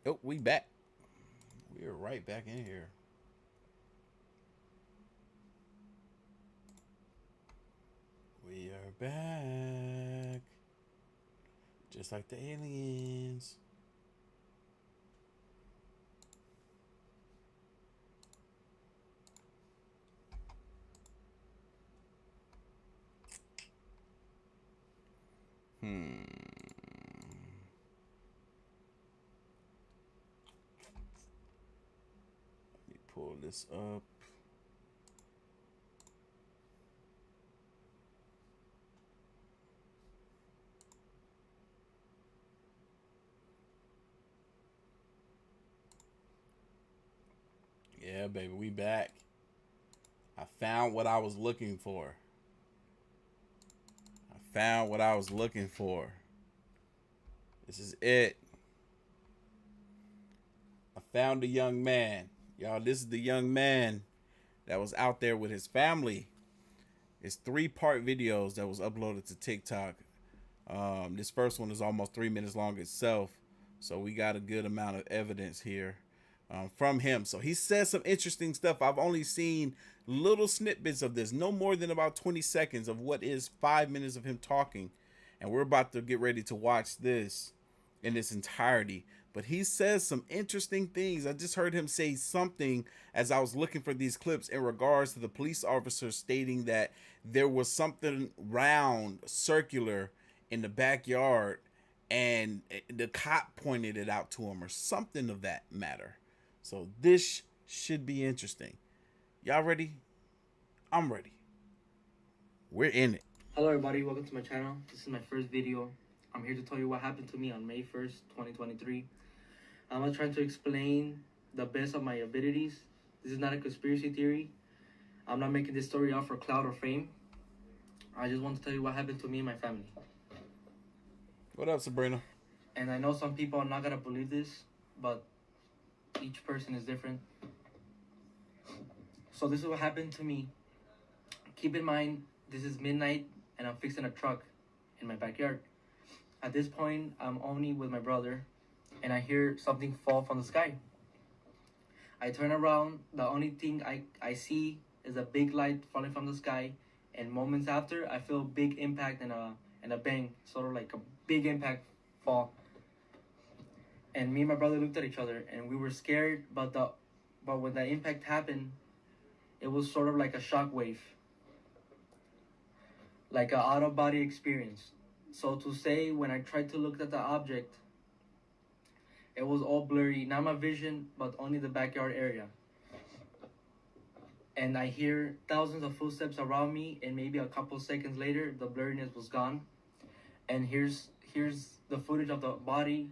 Oh, we back. We are right back in here. We are back. Just like the aliens. Let me pull this up. Yeah, baby, we back. I found what I was looking for. I found what I was looking for. This is it. I found a young man. Y'all, this is the young man that was out there with his family. It's 3-part videos that was uploaded to TikTok. This first one is almost 3 minutes long itself. So we got a good amount of evidence here from him. So he says some interesting stuff. I've only seen little snippets of this, no more than about 20 seconds of what is 5 minutes of him talking. And we're about to get ready to watch this in its entirety. But he says some interesting things. I just heard him say something as I was looking for these clips in regards to the police officer stating that there was something round, circular in the backyard, and the cop pointed it out to him or something of that matter. So this should be interesting. Y'all ready? I'm ready. We're in it. Hello everybody, welcome to my channel. This is my first video. I'm here to tell you what happened to me on May 1st, 2023. I'm going to try to explain the best of my abilities. This is not a conspiracy theory. I'm not making this story out for clout or fame. I just want to tell you what happened to me and my family. What up, Sabrina? And I know some people are not going to believe this, but each person is different. So this is what happened to me. Keep in mind, this is midnight and I'm fixing a truck in my backyard. At this point, I'm only with my brother and I hear something fall from the sky. I turn around, the only thing I see is a big light falling from the sky, and moments after, I feel a big impact and a bang, sort of like a big impact fall. And me and my brother looked at each other and we were scared, but when the impact happened, it was sort of like a shock wave, like an out-of-body experience. So to say, when I tried to look at the object, it was all blurry, not my vision, but only the backyard area. And I hear thousands of footsteps around me, and maybe a couple seconds later, the blurriness was gone. And here's the footage of the body,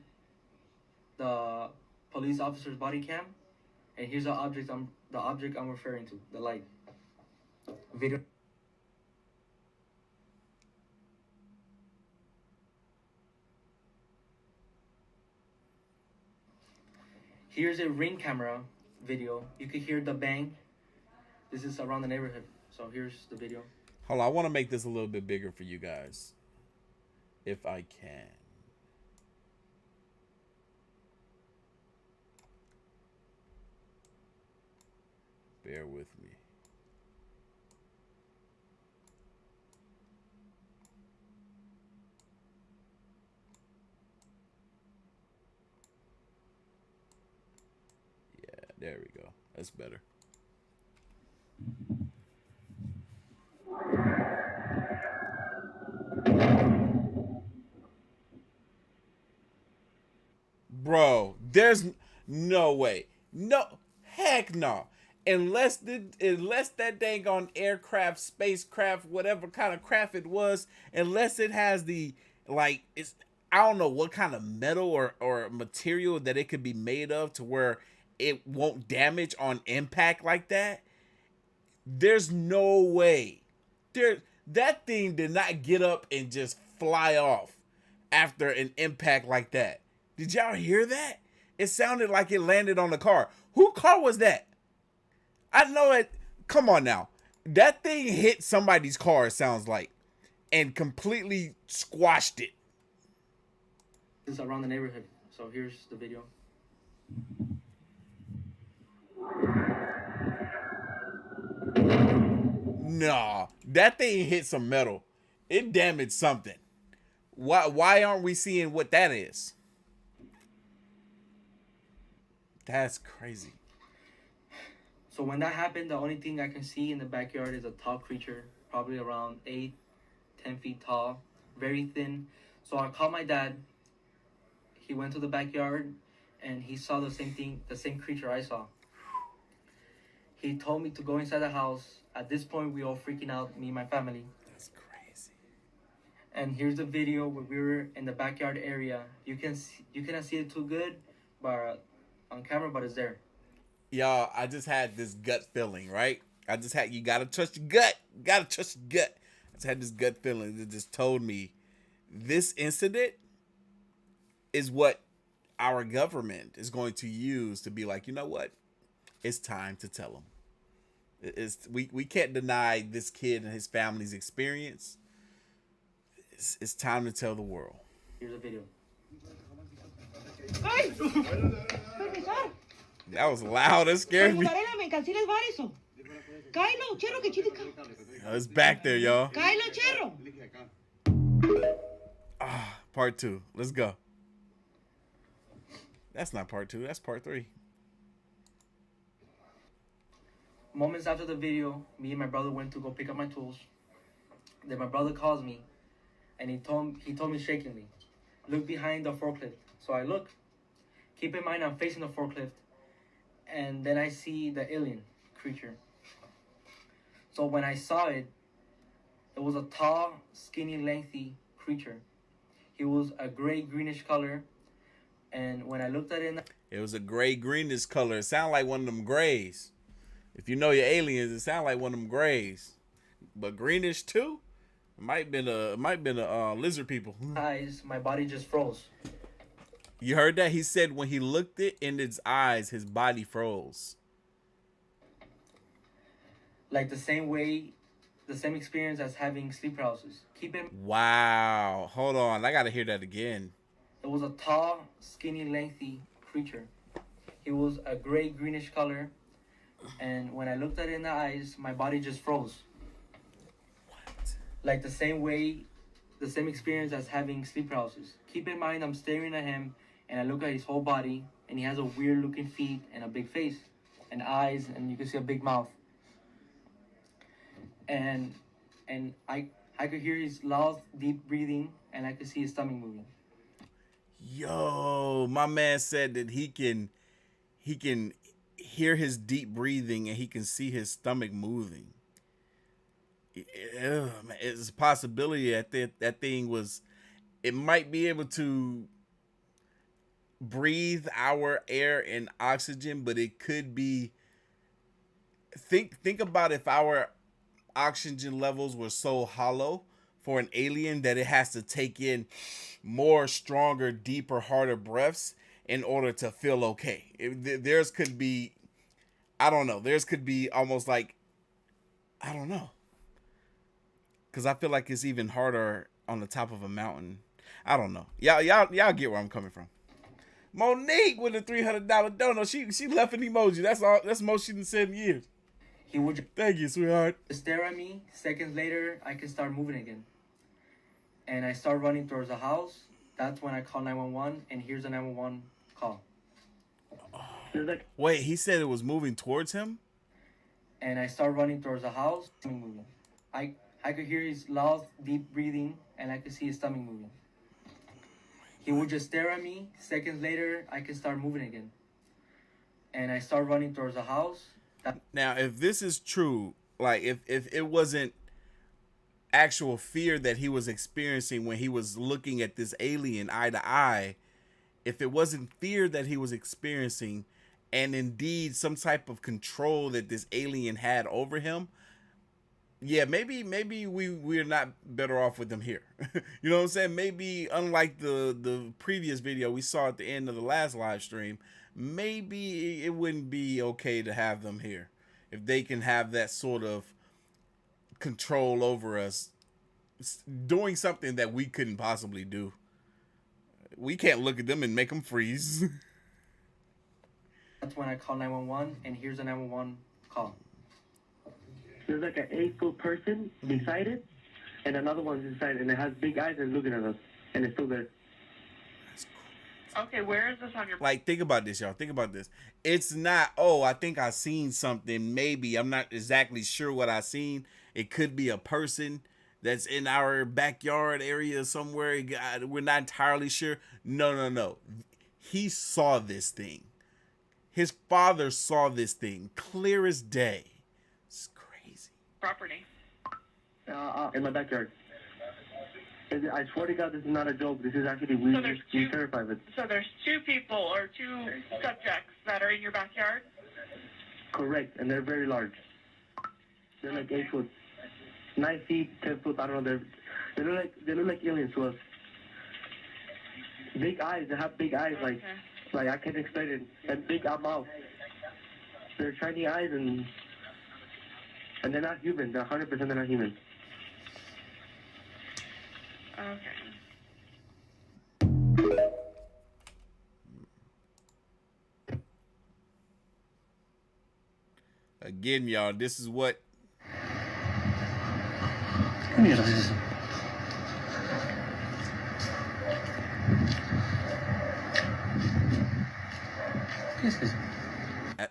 the police officer's body cam, and here's the object I'm referring to, the light. Video. Here's a Ring camera video. You can hear the bang. This is around the neighborhood. So here's the video. Hold on, I want to make this a little bit bigger for you guys, if I can. Bear with me. Yeah, there we go. That's better. Bro, there's no way. No, heck no. Unless that dang on aircraft, spacecraft, whatever kind of craft it was, unless it has the, like, it's, I don't know what kind of metal or material that it could be made of to where it won't damage on impact like that. There's no way. That thing did not get up and just fly off after an impact like that. Did y'all hear that? It sounded like it landed on the car. Whose car was that? I know it. Come on now. That thing hit somebody's car, it sounds like, and completely squashed it. This is around the neighborhood. So here's the video. Nah, that thing hit some metal. It damaged something. Why aren't we seeing what that is? That's crazy. So when that happened, the only thing I can see in the backyard is a tall creature, probably around 8, 10 feet tall, very thin. So I called my dad. He went to the backyard and he saw the same thing, the same creature I saw. He told me to go inside the house. At this point, we all freaking out, me and my family. That's crazy. And here's the video where we were in the backyard area. You cannot see it too good, but on camera, but it's there. Y'all, I just had this gut feeling, right? You gotta trust your gut. You gotta trust your gut. I just had this gut feeling that just told me this incident is what our government is going to use to be like, you know what? It's time to tell them. We can't deny this kid and his family's experience. It's time to tell the world. Here's a video. That was loud. That scared me. It's back there, y'all. Part 2. Let's go. That's not part 2. That's part 3. Moments after the video, me and my brother went to go pick up my tools. Then my brother calls me, and he told me shakingly, "Look behind the forklift." So I look. Keep in mind I'm facing the forklift, and then I see the alien creature. So when I saw it, it was a tall, skinny, lengthy creature. He was a gray greenish color, and when I looked at it, it was a gray greenish color. It sounded like one of them grays. If you know your aliens, it sounded like one of them grays, but greenish too. It might been a lizard people. Eyes, my body just froze. You heard that? He said when he looked it in its eyes, his body froze. Like the same experience as having sleep paralysis. Wow. Hold on. I got to hear that again. It was a tall, skinny, lengthy creature. He was a gray greenish color, and when I looked at it in the eyes, my body just froze. What? Like the same experience as having sleep paralysis. Keep in mind I'm staring at him, and I look at his whole body, and he has a weird looking feet and a big face and eyes, and you can see a big mouth. And I could hear his loud, deep breathing, and I could see his stomach moving. Yo, my man said that he can hear his deep breathing and he can see his stomach moving. Yeah, man, it's a possibility that thing was, it might be able to breathe our air and oxygen, but it could be, think about if our oxygen levels were so hollow for an alien that it has to take in more stronger, deeper, harder breaths in order to feel okay. Theirs could be, I don't know. Theirs could be almost like, I don't know. Because I feel like it's even harder on the top of a mountain. I don't know. Y'all get where I'm coming from. Monique with a $300 donut. She left an emoji. That's all. That's the most she done said in years. He would Thank you, sweetheart. stare at me. Seconds later, I can start moving again. And I start running towards the house. That's when I call 911, and here's a 911 call. Wait, he said it was moving towards him? And I start running towards the house. Moving. I could hear his loud, deep breathing, and I could see his stomach moving. He would just stare at me. Seconds later, I can start moving again. And I start running towards the house. Now, if this is true, like if it wasn't actual fear that he was experiencing when he was looking at this alien eye to eye, if it wasn't fear that he was experiencing and indeed some type of control that this alien had over him, yeah, maybe we're not better off with them here. You know what I'm saying? Maybe unlike the previous video we saw at the end of the last live stream, maybe it wouldn't be okay to have them here if they can have that sort of control over us, doing something that we couldn't possibly do. We can't look at them and make them freeze. That's when I call 911, and here's a 911 call. There's like an 8-foot person inside it, and another one's inside, and it has big eyes and looking at us, and it's still there. Okay, where is this on your... Like, think about this, y'all. Think about this. It's not, oh, I think I seen something. Maybe. I'm not exactly sure what I seen. It could be a person that's in our backyard area somewhere. We're not entirely sure. No. He saw this thing. His father saw this thing. Clear as day. It's crazy. Property. In my backyard. I swear to God, this is not a joke. This is actually, we terrified of it. So there's 2 people or 2 subjects that are in your backyard? Correct, and they're very large. They're like 8 foot. 9 feet, 10 foot, I don't know. They look like aliens to us. Big eyes, they have big eyes, like I can't explain it. And big mouth. They're shiny eyes, and they're not human. They're 100% they're not human. Okay. Again, y'all, this is what...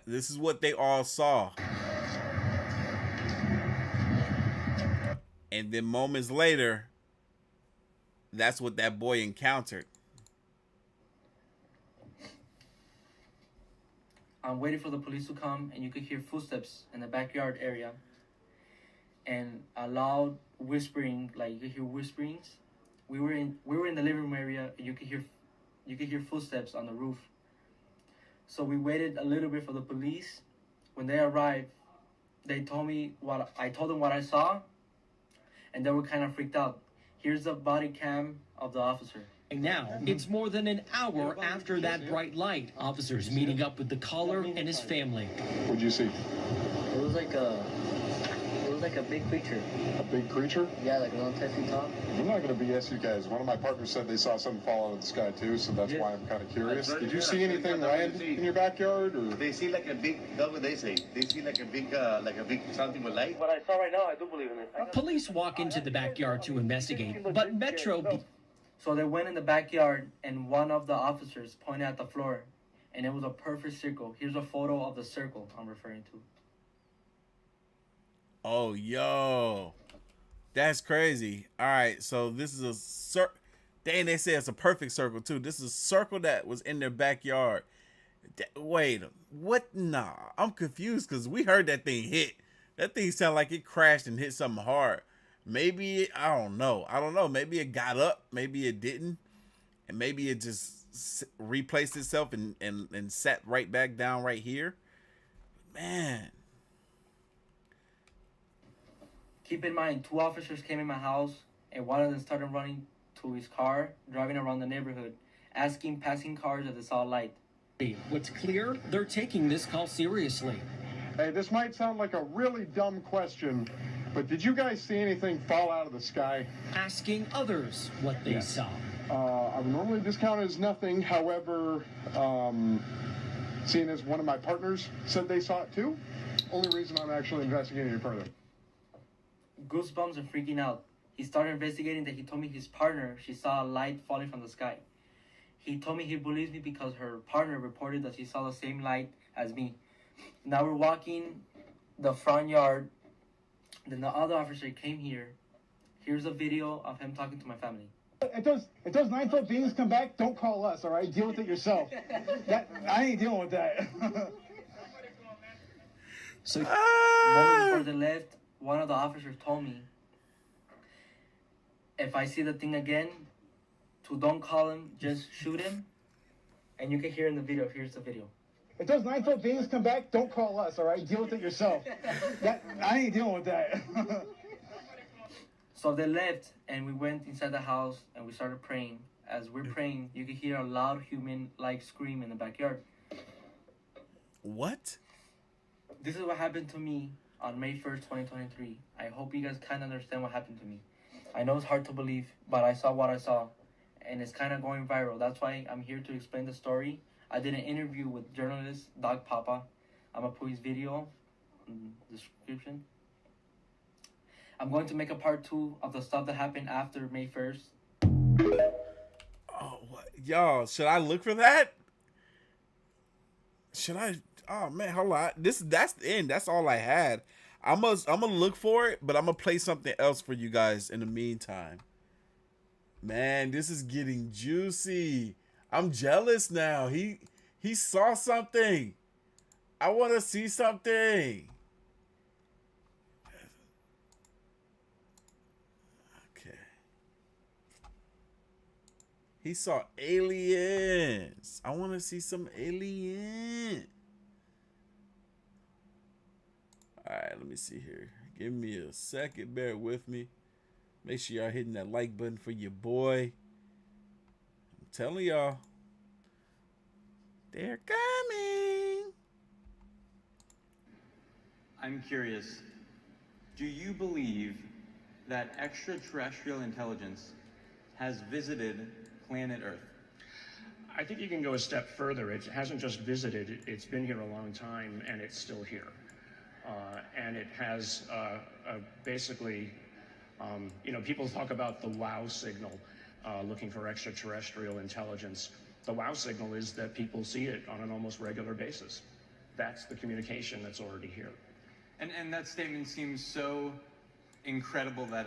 This is what they all saw. And then moments later, that's what that boy encountered. I'm waiting for the police to come, and you could hear footsteps in the backyard area. And a loud whispering, like you could hear whisperings. We were in the living room area, and you could hear footsteps on the roof. So we waited a little bit for the police. When they arrived, they told me I told them what I saw, and they were kind of freaked out. Here's the body cam of the officer. Now, it's more than an hour after that bright light. Officers meeting up with the caller and his family. What'd you see? It was like a big creature. A big creature? Yeah, like a little 10 feet tall. I'm not going to BS you guys. One of my partners said they saw something fall out of the sky too, so that's why I'm kind of curious. Did you see anything land in your backyard? Or? They see like a big, that's what they say. They see like a big something with light. What I saw right now, I do believe in it. Police walk into the backyard to investigate, but Metro... So they went in the backyard, and one of the officers pointed at the floor, and it was a perfect circle. Here's a photo of the circle I'm referring to. Oh, yo. That's crazy. All right, so this is a circle. Dang, they say it's a perfect circle, too. This is a circle that was in their backyard. Wait, what? Nah, I'm confused because we heard that thing hit. That thing sounded like it crashed and hit something hard. Maybe, I don't know. Maybe it got up. Maybe it didn't. And maybe it just replaced itself and sat right back down right here. Man. Keep in mind, 2 officers came in my house, and one of them started running to his car, driving around the neighborhood, asking passing cars if they saw a light. What's clear, they're taking this call seriously. Hey, this might sound like a really dumb question, but did you guys see anything fall out of the sky? Asking others what they saw. I would normally discount it as nothing. However, seeing as one of my partners said they saw it too, only reason I'm actually investigating it further. Goosebumps and freaking out. He started investigating that he told me his partner, she saw a light falling from the sky. He told me he believes me because her partner reported that she saw the same light as me. Now we're walking the front yard. Then the other officer came here. Here's a video of him talking to my family. If those 9-foot beings come back, don't call us, all right? Deal with it yourself. I ain't dealing with that. So, moment before they left, one of the officers told me, if I see the thing again, to don't call him, just shoot him. And you can hear in the video. Here's the video. If those 9-foot beings come back, don't call us, all right? Deal with it yourself. I ain't dealing with that. So they left, and we went inside the house, and we started praying. As we're praying, you can hear a loud human-like scream in the backyard. What? This is what happened to me on May 1st, 2023. I hope you guys kind of understand what happened to me. I know it's hard to believe, but I saw what I saw, and it's kind of going viral. That's why I'm here to explain the story. I did an interview with journalist Doc Papa. I'm gonna put his video in the description. I'm going to make a part 2 of the stuff that happened after May 1st. Oh, what? Y'all, should I look for that? Should I? Oh man, hold on. That's the end. That's all I had. I'm gonna look for it, but I'm gonna play something else for you guys in the meantime. Man, this is getting juicy. I'm jealous now. He saw something. I want to see something. Okay. He saw aliens. I want to see some aliens. All right, let me see here. Give me a second. Bear with me. Make sure y'all hitting that like button for your boy. I'm telling y'all. They're coming. I'm curious. Do you believe that extraterrestrial intelligence has visited planet Earth? I think you can go a step further. It hasn't just visited, it's been here a long time, and it's still here. And it has basically, you know, people talk about the wow signal, looking for extraterrestrial intelligence. The wow signal is that people see it on an almost regular basis. That's the communication that's already here. And that statement seems so incredible that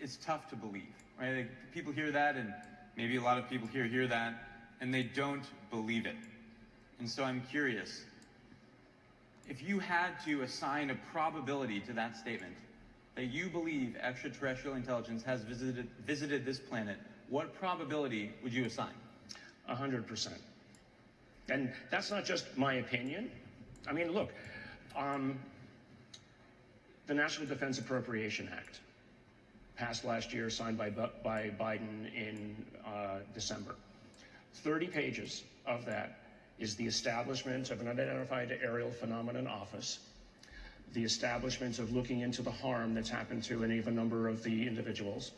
it's tough to believe, right? Like, people hear that, and maybe a lot of people hear that, and they don't believe it. And so I'm curious, if you had to assign a probability to that statement, that you believe extraterrestrial intelligence has visited this planet, what probability would you assign? 100%. And that's not just my opinion. I mean, look, the National Defense Appropriation Act, passed last year, signed by Biden in December. 30 pages of that is the establishment of an unidentified aerial phenomenon office, the establishment of looking into the harm that's happened to any of a number of the individuals,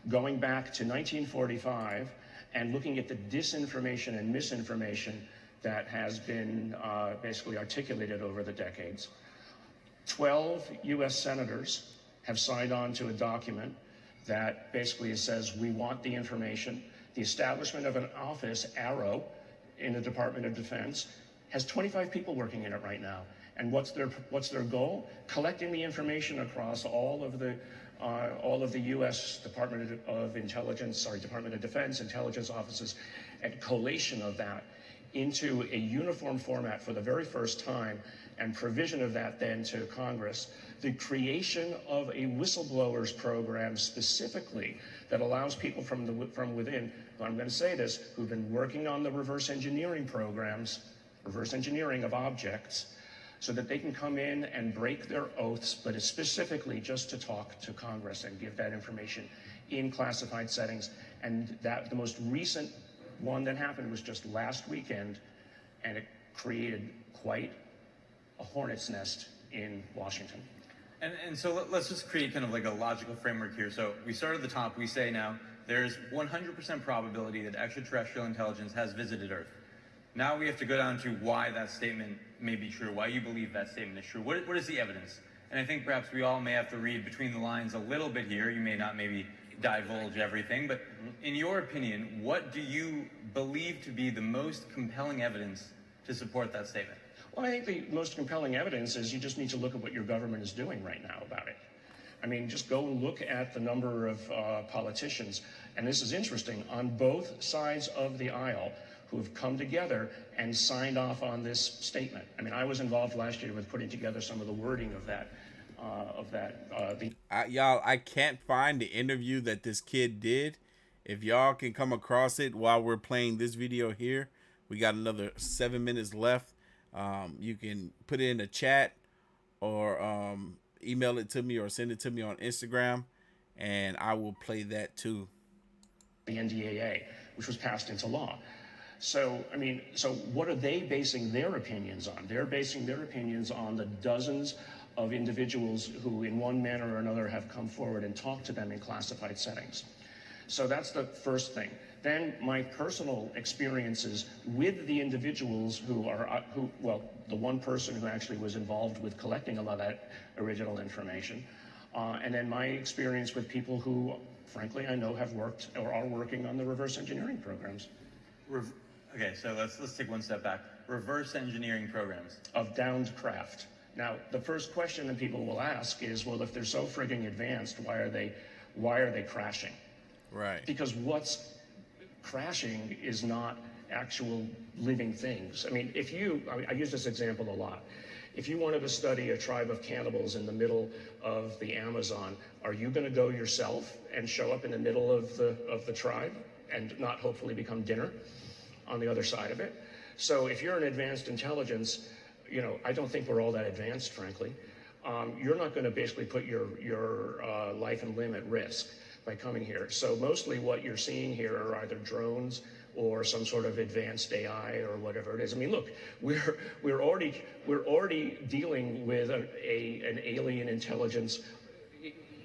going back to 1945 and looking at the disinformation and misinformation that has been basically articulated over the decades. 12 U.S. senators have signed on to a document that basically says we want the information. The establishment of an office, ARROW, in the Department of Defense, has 25 people working in it right now. And what's their goal? Collecting the information across all of the U.S. Department of Defense intelligence offices, and collation of that into a uniform format for the very first time, and provision of that then to Congress. The creation of a whistleblowers program specifically that allows people from within, I'm going to say this, who've been working on the reverse engineering programs, reverse engineering of objects, so that they can come in and break their oaths, but it's specifically just to talk to Congress and give that information in classified settings. And that the most recent one that happened was just last weekend, and it created quite a hornet's nest in Washington. And so let's just create kind of like a logical framework here. So we start at the top. We say now there's 100% probability that extraterrestrial intelligence has visited Earth. Now we have to go down to why that statement may be true, why you believe that statement is true. What is the evidence? And I think perhaps we all may have to read between the lines a little bit here. You may not maybe divulge everything, but in your opinion, what do you believe to be the most compelling evidence to support that statement? Well, I think the most compelling evidence is you just need to look at what your government is doing right now about it. I mean, just go and look at the number of politicians, and this is interesting, on both sides of the aisle who have come together and signed off on this statement. I mean, I was involved last year with putting together some of the wording of that. Y'all, I can't find the interview that this kid did. If y'all can come across it while we're playing this video here, we got another 7 minutes left. You can put it in the chat, or email it to me, or send it to me on Instagram, and I will play that too. The NDAA, which was passed into law. So, I mean, so what are they basing their opinions on? They're basing their opinions on the dozens of individuals who in one manner or another have come forward and talked to them in classified settings. So that's the first thing. Then my personal experiences with the individuals well, the one person who actually was involved with collecting a lot of that original information, and then my experience with people who, frankly, I know have worked or are working on the reverse engineering programs. Okay, so let's take one step back. Reverse engineering programs of downed craft. Now, the first question that people will ask is, well, if they're so frigging advanced, why are they crashing? Right. Because what's crashing is not actual living things. I mean, I use this example a lot. If you wanted to study a tribe of cannibals in the middle of the Amazon, are you going to go yourself and show up in the middle of the tribe and not hopefully become dinner on the other side of it? So if you're an advanced intelligence, you know, I don't think we're all that advanced, frankly. You're not going to basically put your life and limb at risk by coming here. So mostly what you're seeing here are either drones or some sort of advanced AI or whatever it is. I mean, look, we're already dealing with an alien intelligence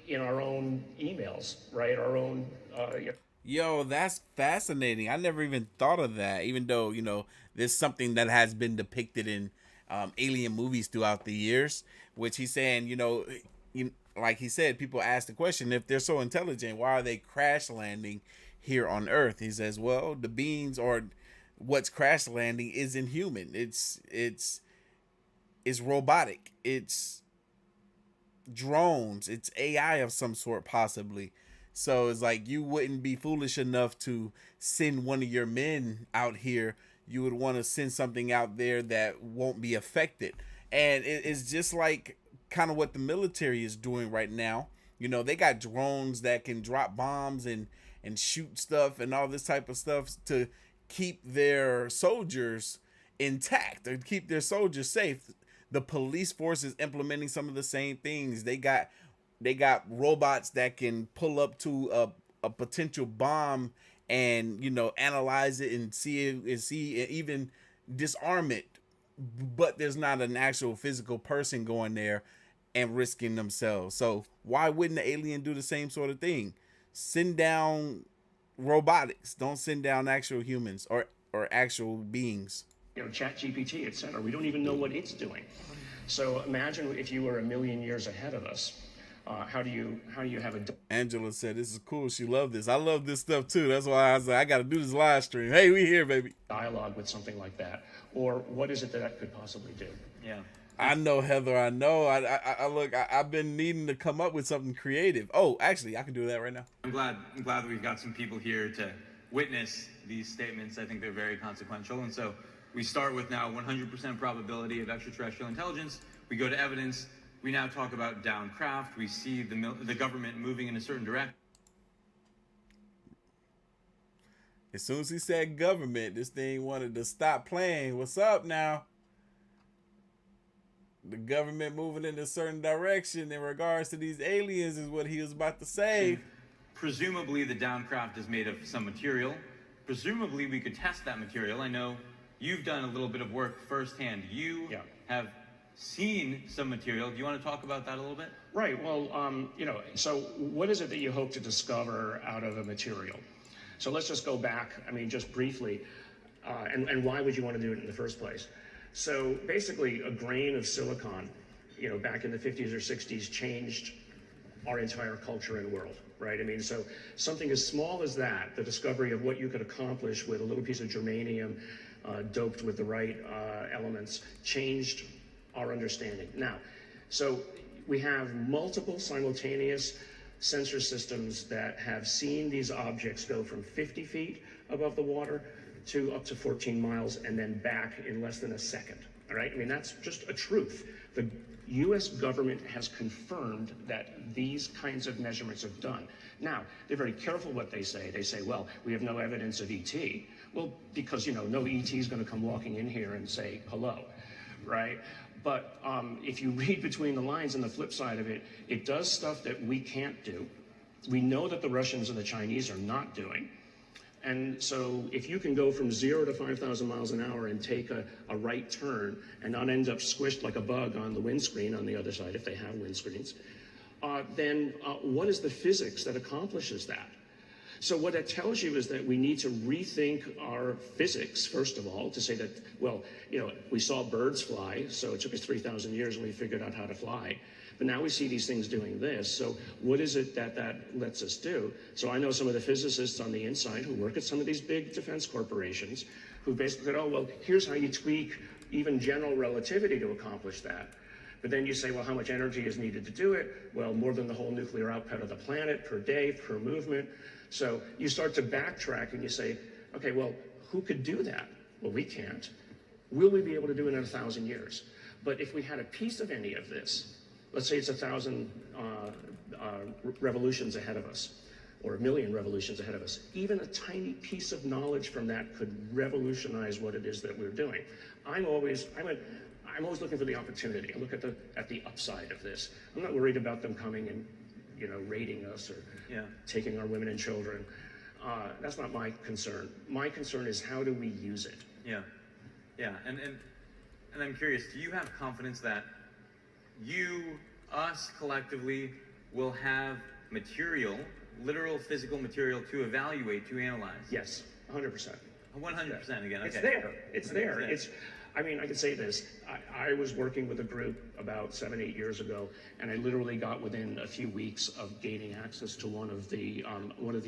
in our own emails, right? Our own. Yo, that's fascinating. I never even thought of that, even though, you know, there's something that has been depicted in alien movies throughout the years, which he's saying, you know, like he said, people ask the question, if they're so intelligent, why are they crash landing here on Earth? He says, well, the beings or what's crash landing isn't human. It's robotic. It's drones. It's AI of some sort, possibly. So it's like, you wouldn't be foolish enough to send one of your men out here. You would want to send something out there that won't be affected. And it's just like kind of what the military is doing right now. You know, they got drones that can drop bombs and shoot stuff and all this type of stuff to keep their soldiers intact, or keep their soldiers safe. The police force is implementing some of the same things. They got robots that can pull up to a potential bomb and, you know, analyze it and see even disarm it. But there's not an actual physical person going there and risking themselves. So why wouldn't the alien do the same sort of thing? Send down robotics. Don't send down actual humans or actual beings. You know, ChatGPT, etc. We don't even know what it's doing. So imagine if you were a million years ahead of us. How do you have a... Angela said, this is cool. She loved this. I love this stuff too. That's why I was like, I got to do this live stream. Hey, we here, baby. Dialogue with something like that. Or what is it that could possibly do? Yeah. I know, Heather. I know. I've been needing to come up with something creative. Oh, actually, I can do that right now. I'm glad that we've got some people here to witness these statements. I think they're very consequential. And so we start with now 100% probability of extraterrestrial intelligence. We go to evidence. We now talk about downed craft. We see the government moving in a certain direction. As soon as he said government, this thing wanted to stop playing. What's up now? The government moving in a certain direction in regards to these aliens is what he was about to say. Presumably the downed craft is made of some material. Presumably we could test that material. I know you've done a little bit of work firsthand. You have seen some material. Do you want to talk about that a little bit? Right. Well, you know, so what is it that you hope to discover out of a material? So let's just go back, I mean, just briefly, and why would you want to do it in the first place? So basically, a grain of silicon, you know, back in the 50s or 60s changed our entire culture and world, right? I mean, so something as small as that, the discovery of what you could accomplish with a little piece of germanium doped with the right elements, changed our understanding. Now, so we have multiple simultaneous sensor systems that have seen these objects go from 50 feet above the water to up to 14 miles and then back in less than a second. All right, I mean, that's just a truth. The US government has confirmed that these kinds of measurements are done. Now, they're very careful what they say. They say, well, we have no evidence of ET. Well, because, you know, no ET is going to come walking in here and say hello, right? But if you read between the lines and the flip side of it, it does stuff that we can't do. We know that the Russians and the Chinese are not doing. And so if you can go from 0 to 5,000 miles an hour and take a right turn and not end up squished like a bug on the windscreen on the other side, if they have windscreens, then what is the physics that accomplishes that? So what that tells you is that we need to rethink our physics, first of all, to say that, well, you know, we saw birds fly, so it took us 3,000 years and we figured out how to fly. But now we see these things doing this. So what is it that lets us do? So I know some of the physicists on the inside who work at some of these big defense corporations who basically said, oh, well, here's how you tweak even general relativity to accomplish that. But then you say, well, how much energy is needed to do it? Well, more than the whole nuclear output of the planet per day, per movement. So you start to backtrack and you say, okay, well, who could do that? Well, we can't. Will we be able to do it in 1,000 years? But if we had a piece of any of this, let's say it's 1,000 revolutions ahead of us, or 1,000,000 revolutions ahead of us, even a tiny piece of knowledge from that could revolutionize what it is that we're doing. I'm always looking for the opportunity. I look at the upside of this. I'm not worried about them coming and, you know, raiding us or taking our women and children. That's not my concern. My concern is how do we use it? Yeah, and I'm curious, do you have confidence that us collectively will have material, literal physical material to evaluate, to analyze? Yes, 100%. 100% again, okay. It's there. It's there. I mean, I can say this. I was working with a group about 7, 8 years ago, and I literally got within a few weeks of gaining access to one of the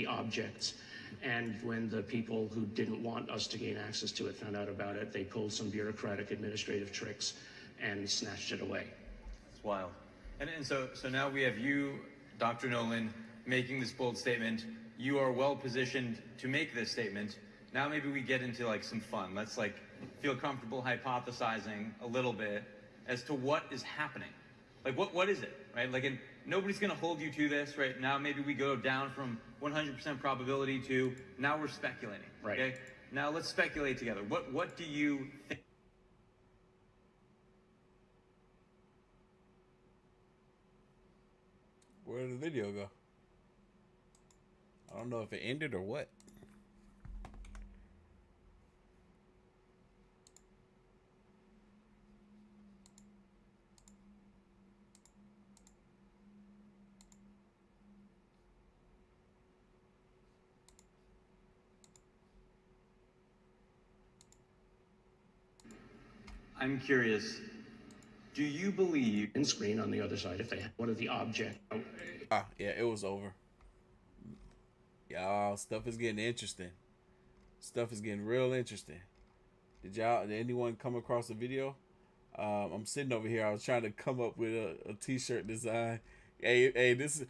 objects. And when the people who didn't want us to gain access to it found out about it, they pulled some bureaucratic administrative tricks and snatched it away. It's wild. And so now we have you, Dr. Nolan, making this bold statement. You are well positioned to make this statement. Now maybe we get into like some fun. Let's like feel comfortable hypothesizing a little bit as to what is happening. Like what is it, right? Like, and nobody's gonna hold you to this, right? Now maybe we go down from 100% probability to now we're speculating, right? Okay? Now let's speculate together. What do you think? Where did the video go? I don't know if it ended or what. I'm curious, do you believe... In screen on the other side, if they had one of the objects... Yeah, it was over. Y'all, stuff is getting interesting. Stuff is getting real interesting. Did anyone come across the video? I'm sitting over here. I was trying to come up with a t-shirt design. Hey, this is...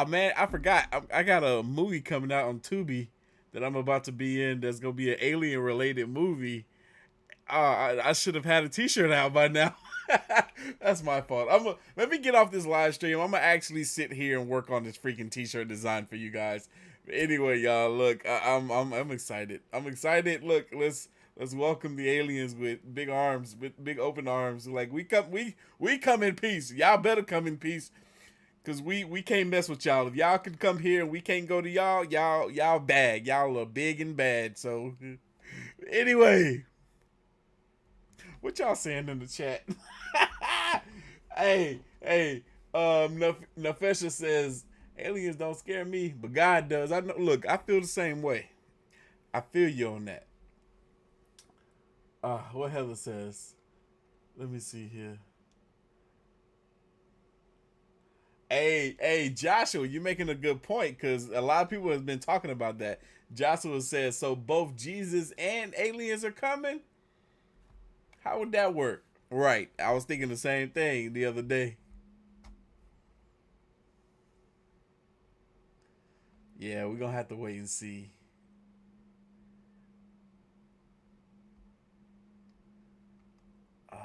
man, I forgot. I got a movie coming out on Tubi that I'm about to be in. That's going to be an alien-related movie. I should have had a t-shirt out by now. That's my fault. Let me get off this live stream. I'm gonna actually sit here and work on this freaking t-shirt design for you guys. But anyway, y'all, look, I'm excited. I'm excited. Look, let's welcome the aliens with big arms, with big open arms. Like we come in peace. Y'all better come in peace, cause we can't mess with y'all. If y'all can come here and we can't go to y'all bad. Y'all are big and bad. So anyway. What y'all saying in the chat? Hey, Nefesha says, aliens don't scare me, but God does. I know. Look, I feel the same way. I feel you on that. What Heather says. Let me see here. Hey, Joshua, you're making a good point, because a lot of people have been talking about that. Joshua says, so both Jesus and aliens are coming? How would that work? Right. I was thinking the same thing the other day. Yeah, we're going to have to wait and see. Oh,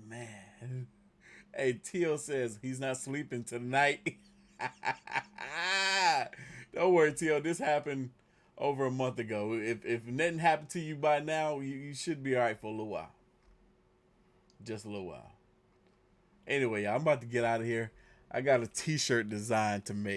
man. Hey, Teal says he's not sleeping tonight. Don't worry, Teal. This happened over a month ago. If nothing happened to you by now, you should be all right for a little while. Just a little while. Anyway, y'all, I'm about to get out of here. I got a t-shirt design to make.